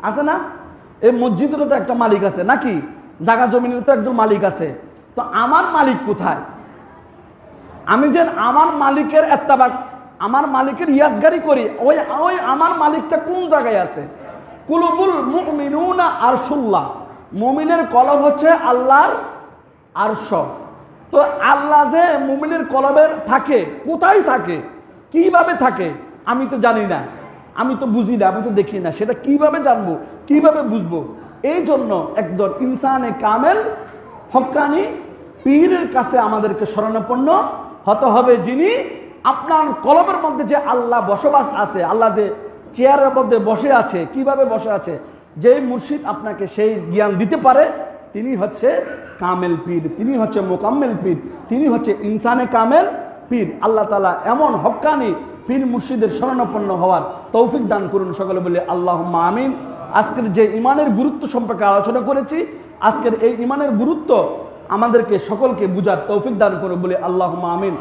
আছে না? এই মসজিদেরও তো একটা মালিক আছে নাকি, জায়গা জমিনের তো একজন মালিক আছে। তো আমার মালিক কোথায়? আমি যে আমার মালিকের এত্তাবা, আমার মালিকের ইয়াদগারি করি, ওই ওই আমার মালিকটা কোন জায়গায় আছে? কুলুবুল মুমিনুনা আরশুল্লাহ, মুমিনের কলব হচ্ছে আল্লাহর আরশ। তো আল্লাহ যে মুমিনের কলবের থাকে, কোথায় থাকে, কিভাবে থাকে আমি তো জানি না, আমি তো বুঝি না, আমি তো দেখি না, সেটা কিভাবে জানবো, কিভাবে বুঝবো? এই জন্য একজন ইনসানে কামেল হক্কানি পীরের কাছে আমাদেরকে শরণাপন্ন হতে হবে, যিনি আপনার কলবের মধ্যে যে আল্লাহ বসবাস আছে, আল্লাহ যে চেয়ারের মধ্যে বসে আছে, কিভাবে বসে আছে, যেই মুর্শিদ আপনাকে সেই জ্ঞান দিতে পারে, তিনি হচ্ছে কামেল পীর, তিনি হচ্ছে মোকাম্মেল পীর, তিনি হচ্ছে ইনসানে কামেল পীর। আল্লাহ তাআলা এমন হক্কানি পীর মুর্শিদের শরণাপন্ন হওয়ার তৌফিক দান করুন, সকলে বলে আল্লাহুম্মা আমিন। আজকের যে ইমানের গুরুত্ব সম্পর্কে আলোচনা করেছি, আজকের এই ইমানের গুরুত্ব আমাদেরকে সকলকে বুঝার তৌফিক দান করে বলে আল্লাহুম্মা আমিন।